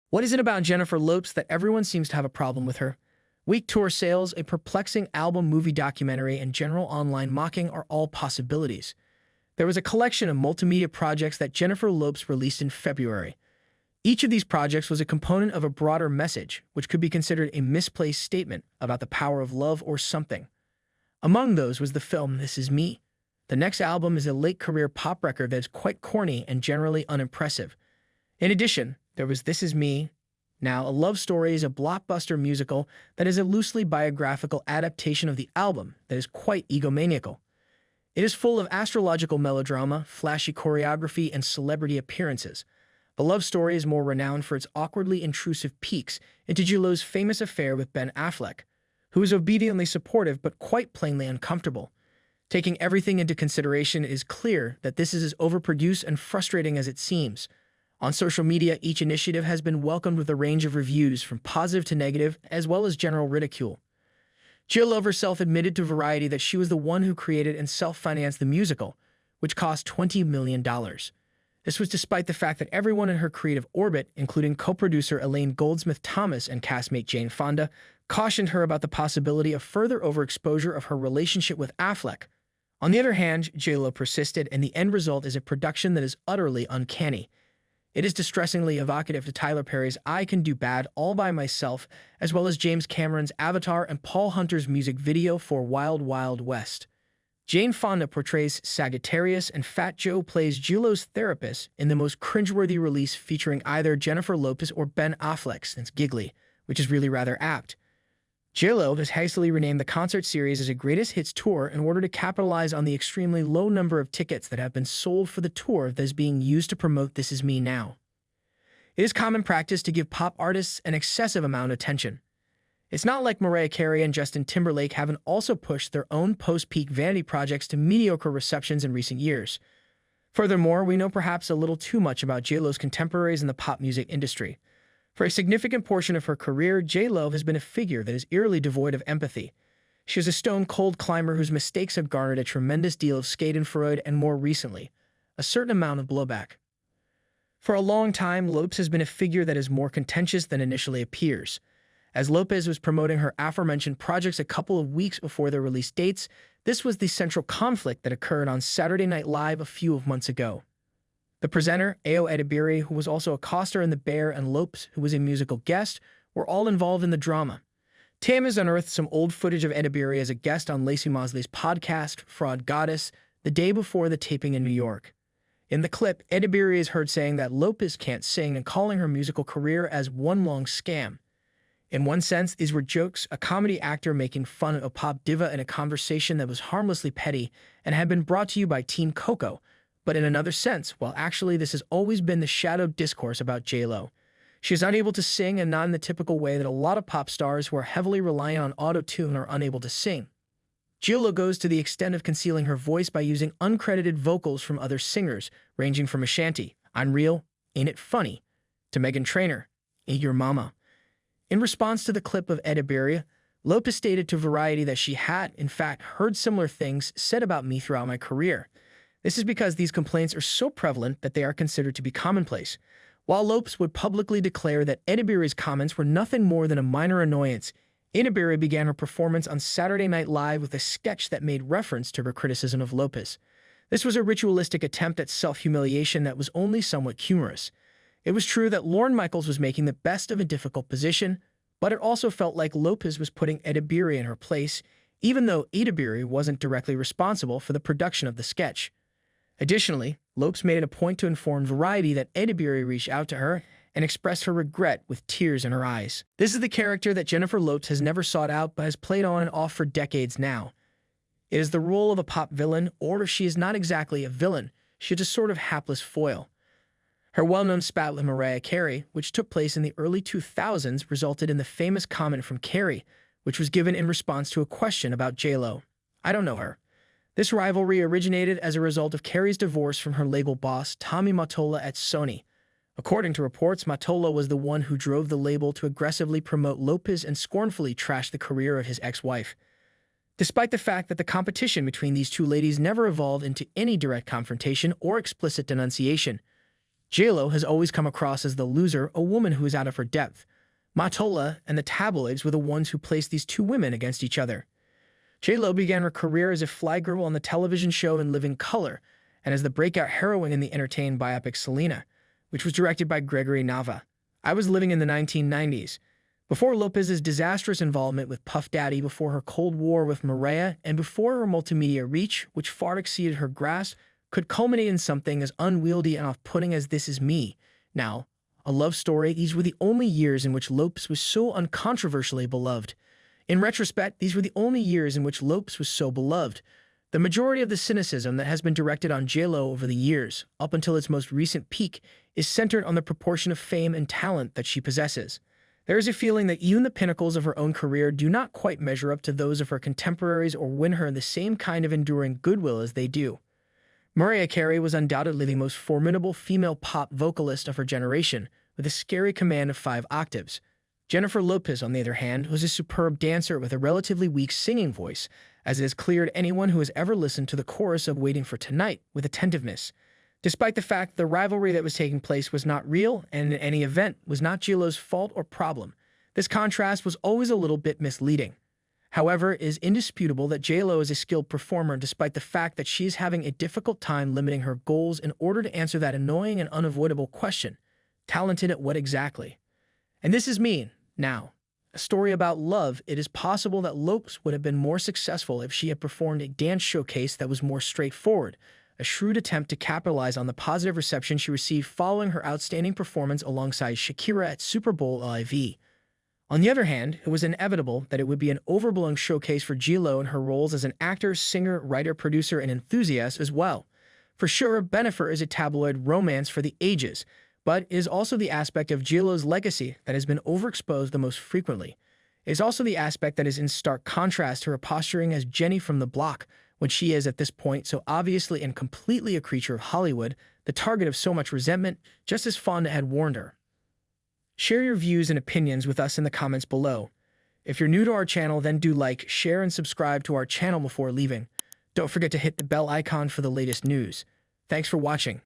What is it about Jennifer Lopez that everyone seems to have a problem with her? Weak tour sales, a perplexing album movie documentary, and general online mocking are all possibilities. There was a collection of multimedia projects that Jennifer Lopez released in February. Each of these projects was a component of a broader message, which could be considered a misplaced statement about the power of love or something. Among those was the film This Is Me. The next album is a late-career pop record that is quite corny and generally unimpressive. In addition, there was This Is Me. Now, A Love Story is a blockbuster musical that is a loosely biographical adaptation of the album that is quite egomaniacal. It is full of astrological melodrama, flashy choreography, and celebrity appearances. The Love Story is more renowned for its awkwardly intrusive peeks into J.Lo's famous affair with Ben Affleck, who is obediently supportive but quite plainly uncomfortable. Taking everything into consideration, it is clear that this is as overproduced and frustrating as it seems. On social media, each initiative has been welcomed with a range of reviews, from positive to negative, as well as general ridicule. J.Lo herself admitted to Variety that she was the one who created and self-financed the musical, which cost $20 million. This was despite the fact that everyone in her creative orbit, including co-producer Elaine Goldsmith-Thomas and castmate Jane Fonda, cautioned her about the possibility of further overexposure of her relationship with Affleck. On the other hand, J.Lo persisted, and the end result is a production that is utterly uncanny. It is distressingly evocative to Tyler Perry's I Can Do Bad All By Myself, as well as James Cameron's Avatar and Paul Hunter's music video for Wild Wild West. Jane Fonda portrays Sagittarius, and Fat Joe plays J.Lo's therapist in the most cringeworthy release featuring either Jennifer Lopez or Ben Affleck since Giggly, which is really rather apt. J.Lo has hastily renamed the concert series as a Greatest Hits Tour in order to capitalize on the extremely low number of tickets that have been sold for the tour that is being used to promote This Is Me now. It is common practice to give pop artists an excessive amount of attention. It's not like Mariah Carey and Justin Timberlake haven't also pushed their own post-peak vanity projects to mediocre receptions in recent years. Furthermore, we know perhaps a little too much about J.Lo's contemporaries in the pop music industry. For a significant portion of her career, J.Lo has been a figure that is eerily devoid of empathy. She is a stone-cold climber whose mistakes have garnered a tremendous deal of schadenfreude and, more recently, a certain amount of blowback. For a long time, Lopez has been a figure that is more contentious than initially appears. As Lopez was promoting her aforementioned projects a couple of weeks before their release dates, this was the central conflict that occurred on Saturday Night Live a few months ago. The presenter, Ayo Edebiri, who was also a coster in The Bear, and Lopez, who was a musical guest, were all involved in the drama. Tam has unearthed some old footage of Edebiri as a guest on Lacey Mosley's podcast, Fraud Goddess, the day before the taping in New York. In the clip, Edebiri is heard saying that Lopez can't sing and calling her musical career as one long scam. In one sense, these were jokes, a comedy actor making fun of a pop diva in a conversation that was harmlessly petty and had been brought to you by Team Coco. But in another sense, well, actually, this has always been the shadowed discourse about J.Lo. She is unable to sing, and not in the typical way that a lot of pop stars who are heavily reliant on auto-tune are unable to sing. J.Lo goes to the extent of concealing her voice by using uncredited vocals from other singers, ranging from Ashanti, I'm Real, Ain't It Funny, to Meghan Trainor, Ain't Your Mama. In response to the clip of Edebiri, Lopez stated to Variety that she had, in fact, heard similar things said about me throughout my career. This is because these complaints are so prevalent that they are considered to be commonplace. While Lopez would publicly declare that Edebiri's comments were nothing more than a minor annoyance, Edebiri began her performance on Saturday Night Live with a sketch that made reference to her criticism of Lopez. This was a ritualistic attempt at self-humiliation that was only somewhat humorous. It was true that Lorne Michaels was making the best of a difficult position, but it also felt like Lopez was putting Edebiri in her place, even though Edebiri wasn't directly responsible for the production of the sketch. Additionally, Lopez made it a point to inform Variety that Edebiri reached out to her and expressed her regret with tears in her eyes. This is the character that Jennifer Lopez has never sought out but has played on and off for decades now. It is the role of a pop villain, or if she is not exactly a villain, she is a sort of hapless foil. Her well-known spat with Mariah Carey, which took place in the early 2000s, resulted in the famous comment from Carey, which was given in response to a question about J.Lo. I don't know her. This rivalry originated as a result of Carey's divorce from her label boss, Tommy Mottola at Sony. According to reports, Mottola was the one who drove the label to aggressively promote Lopez and scornfully trash the career of his ex-wife. Despite the fact that the competition between these two ladies never evolved into any direct confrontation or explicit denunciation, JLo has always come across as the loser, a woman who is out of her depth. Matola and the tabloids were the ones who placed these two women against each other. JLo began her career as a fly girl on the television show In Living Color and as the breakout heroine in the entertained biopic Selena, which was directed by Gregory Nava. I was living in the 1990s. Before Lopez's disastrous involvement with Puff Daddy, before her Cold War with Mariah, and before her multimedia reach, which far exceeded her grasp, could culminate in something as unwieldy and off-putting as This Is Me. Now, a love story, these were the only years in which Lopez was so uncontroversially beloved. In retrospect, these were the only years in which Lopez was so beloved. The majority of the cynicism that has been directed on JLo over the years, up until its most recent peak, is centered on the proportion of fame and talent that she possesses. There is a feeling that even the pinnacles of her own career do not quite measure up to those of her contemporaries or win her the same kind of enduring goodwill as they do. Mariah Carey was undoubtedly the most formidable female pop vocalist of her generation, with a scary command of 5 octaves. Jennifer Lopez, on the other hand, was a superb dancer with a relatively weak singing voice, as it has cleared anyone who has ever listened to the chorus of Waiting for Tonight with attentiveness. Despite the fact the rivalry that was taking place was not real and in any event was not JLo's fault or problem, this contrast was always a little bit misleading. However, it is indisputable that JLo is a skilled performer despite the fact that she is having a difficult time limiting her goals in order to answer that annoying and unavoidable question, talented at what exactly? And This Is Me. Now, a story about love. It is possible that Lopez would have been more successful if she had performed a dance showcase that was more straightforward, a shrewd attempt to capitalize on the positive reception she received following her outstanding performance alongside Shakira at Super Bowl LIV. On the other hand, it was inevitable that it would be an overblown showcase for JLo in her roles as an actor, singer, writer, producer, and enthusiast as well. For sure, Bennifer is a tabloid romance for the ages, but it is also the aspect of JLo's legacy that has been overexposed the most frequently. It is also the aspect that is in stark contrast to her posturing as Jenny from the Block, when she is at this point so obviously and completely a creature of Hollywood, the target of so much resentment, just as Fonda had warned her. Share your views and opinions with us in the comments below. If you're new to our channel, then do like, share, and subscribe to our channel before leaving. Don't forget to hit the bell icon for the latest news. Thanks for watching.